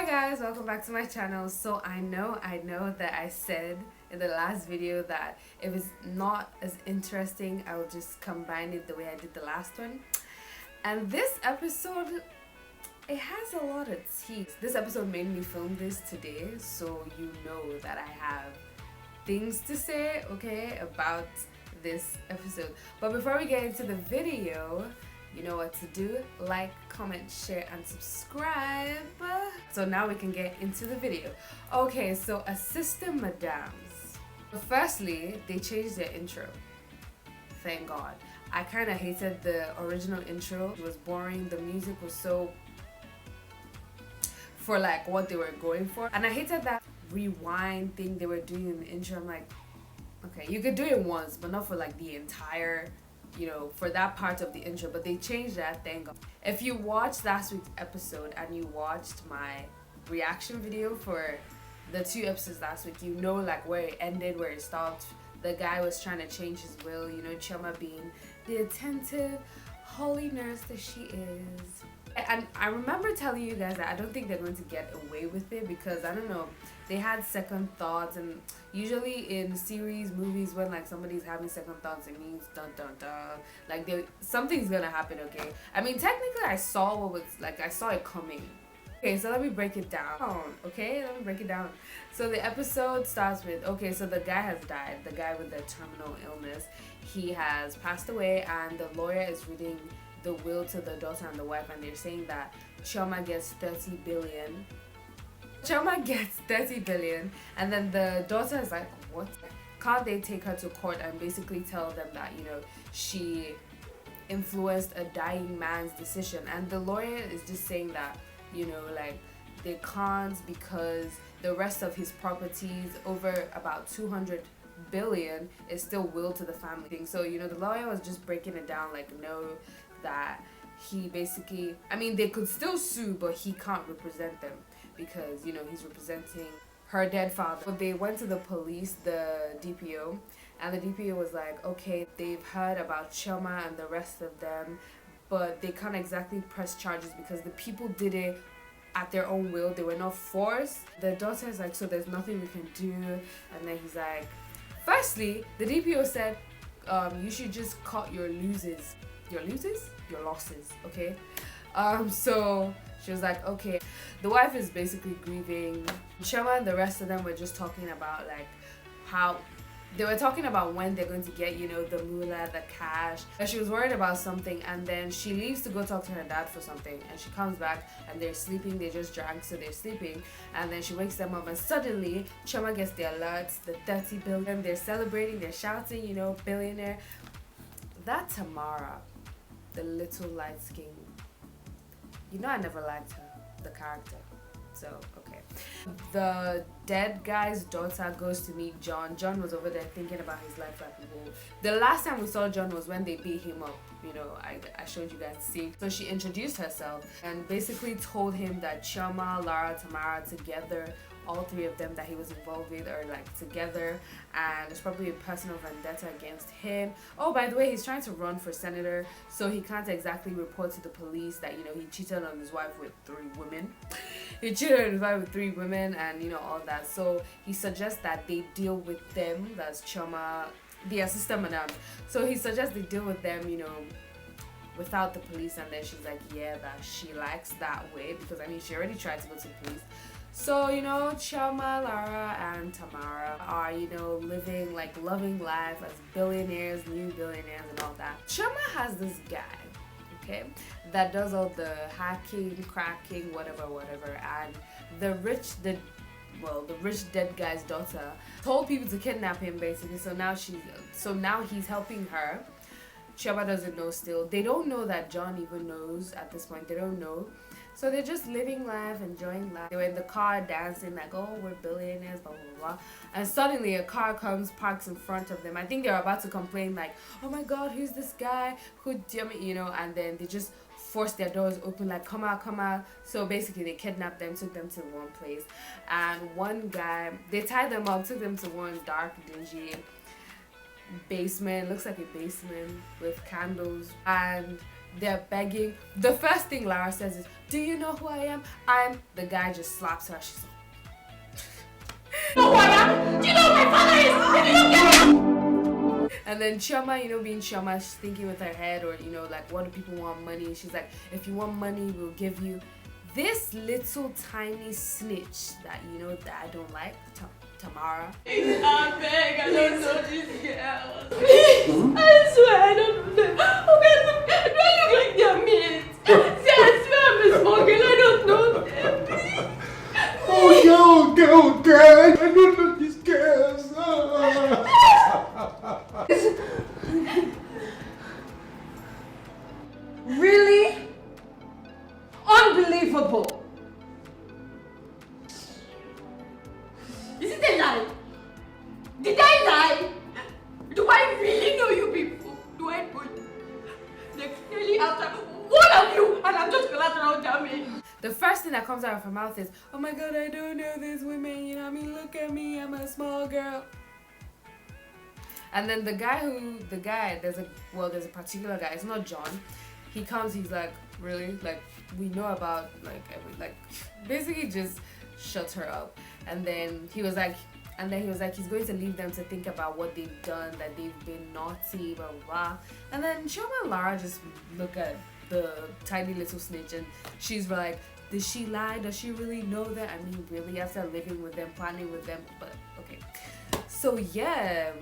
Hi guys, welcome back to my channel. So I know that I said in the last video that if it's not as interesting, I will just combine it the way I did the last one. And this episode, it has a lot of tea. This episode made me film this today, so you know that I have things to say, okay, about this episode. But before we get into the video, you know what to do. Like, comment, share, and subscribe. So now we can get into the video. Okay, so Assistant Madams. Firstly, they changed their intro. Thank God. I kind of hated the original intro. It was boring. The music was so for like what they were going for. And I hated that rewind thing they were doing in the intro. I'm like, okay, you could do it once, but not for like the entire, you know, for that part of the intro. But they changed that, thank God. If you watched last week's episode and you watched my reaction video for the 2 episodes last week, you know like where it ended, where it stopped. The guy was trying to change his will, you know, Chioma being the attentive, holy nurse that she is. And I remember telling you guys that I don't think they're going to get away with it because, I don't know, they had second thoughts. And usually in series, movies, when like somebody's having second thoughts, it means dun dun dun, like something's gonna happen, okay? I mean, technically I saw what was, like, I saw it coming. Okay, so let me break it down, okay? Let me break it down. So the episode starts with, okay, so the guy has died, the guy with the terminal illness. He has passed away, and the lawyer is reading the will to the daughter and the wife, and they're saying that Chioma gets 30 billion. Chioma gets 30 billion, and then the daughter is like, what? Can't they take her to court and basically tell them that, you know, she influenced a dying man's decision? And the lawyer is just saying that, you know, like, they can't because the rest of his properties, over about 200 billion, is still will to the family. So, you know, the lawyer was just breaking it down like, no, that he basically, I mean, they could still sue, but he can't represent them because, you know, he's representing her dead father. So they went to the police, the DPO, and the DPO was like, okay, they've heard about Chioma and the rest of them, but they can't exactly press charges because the people did it at their own will. They were not forced. The daughter is like, so there's nothing we can do. And then he's like, firstly, the DPO said, you should just cut your losses, your losses, okay? So she was like, okay. The wife is basically grieving. Chioma and the rest of them were just talking about like how they were talking about when they're going to get, you know, the moolah, the cash. And she was worried about something, and then she leaves to go talk to her dad for something, and she comes back and they're sleeping. They just drank, so they're sleeping, and then she wakes them up, and suddenly Chioma gets the alerts, the 30 billion. They're celebrating, they're shouting, you know, billionaire. That Tamara, the little light skin, you know, I never liked her, the character. So, okay. The dead guy's daughter goes to meet John. John was over there thinking about his life like, whoa. The last time we saw John was when they beat him up. You know, I showed you guys see. So she introduced herself and basically told him that Chioma, Lara, Tamara together, all 3 of them that he was involved with are like together, and there's probably a personal vendetta against him. Oh, by the way, he's trying to run for senator, so he can't exactly report to the police that, you know, he cheated on his wife with 3 women. He cheated on his wife with 3 women, and, you know, all that. So he suggests that they deal with them. That's Chioma, the assistant madam. So he suggests they deal with them, you know, without the police. And then she's like, yeah, that she likes that way, because I mean, she already tried to go to the police. So, you know, Chioma, Lara, and Tamara are, you know, living like loving life as billionaires, new billionaires, and all that. Chioma has this guy, okay, that does all the hacking, cracking, whatever, and the rich dead guy's daughter told people to kidnap him, basically. So now he's helping her. Chioma doesn't know still. They don't know that John even knows at this point. They don't know. So they're just living life, enjoying life. They were in the car dancing like, oh, we're billionaires, blah, blah, blah. And suddenly a car comes, parks in front of them. I think they're about to complain like, oh my God, who's this guy? Who, you know, and then they just force their doors open like, come out, come out. So basically they kidnapped them, took them to one place. And one guy, they tied them up, took them to one dark, dingy basement. Looks like a basement with candles. And they're begging. The first thing Lara says is, "Do you know who I am?" The guy just slaps her. She's like, "You know who I am? Do you know who my father is? If you don't get it." And then Chioma, being Chioma, she's thinking with her head, or like, what do people want? Money. She's like, "If you want money, we'll give you." This little tiny snitch that that I don't like, Tamara. I beg, I don't know this girl. I swear I don't know. Okay, do I look like their mates? See, I swear I'm a small girl, I don't know them. Oh, girl, I don't know these girls. Really? Unbelievable. Is it a lie? Did I lie? Do I really know you people? Do I know you? They're clearly after one of you, and I'm just collateral damage. The first thing that comes out of her mouth is, "Oh my god, I don't know these women, look at me, I'm a small girl." And then there's a particular guy, it's not John. He comes, he's like, "Really? Like, we know about, basically just shuts her up." And then he was like, he's going to leave them to think about what they've done, that they've been naughty, blah, blah, blah. And then Chioma and Lara just look at the tiny little snitch, and she's like, did she lie? Does she really know that? I mean, really, after living with them, planning with them? But, okay. So yeah,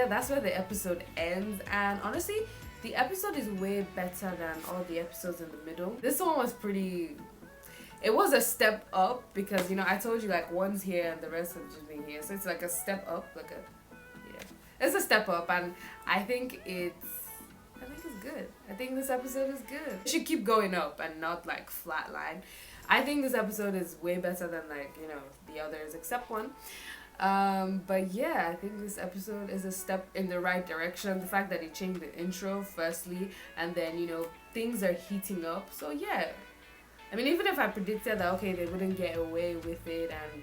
that's where the episode ends. And honestly, the episode is way better than all the episodes in the middle. This one was it was a step up, because I told you, like, one's here and the rest have just been here, so it's like a step up, it's a step up, and I think it's good. I think this episode is good. It should keep going up and not like flatline. I think this episode is way better than the others except one. But yeah, I think this episode is a step in the right direction. The fact that they changed the intro firstly, and then things are heating up. So yeah, I mean, even if I predicted that okay, they wouldn't get away with it and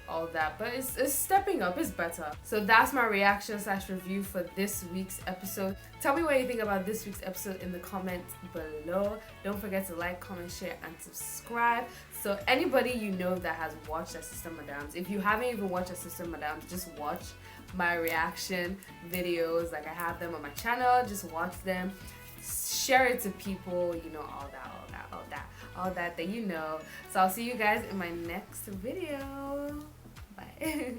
all that, but it's stepping up, it's better. So that's my reaction / review for this week's episode. Tell me what you think about this week's episode in the comments below. Don't forget to like, comment, share, and subscribe. So anybody that has watched Assistant Madams, if you haven't even watched Assistant Madams, just watch my reaction videos. Like, I have them on my channel, just watch them, share it to people, all that So I'll see you guys in my next video. Bye.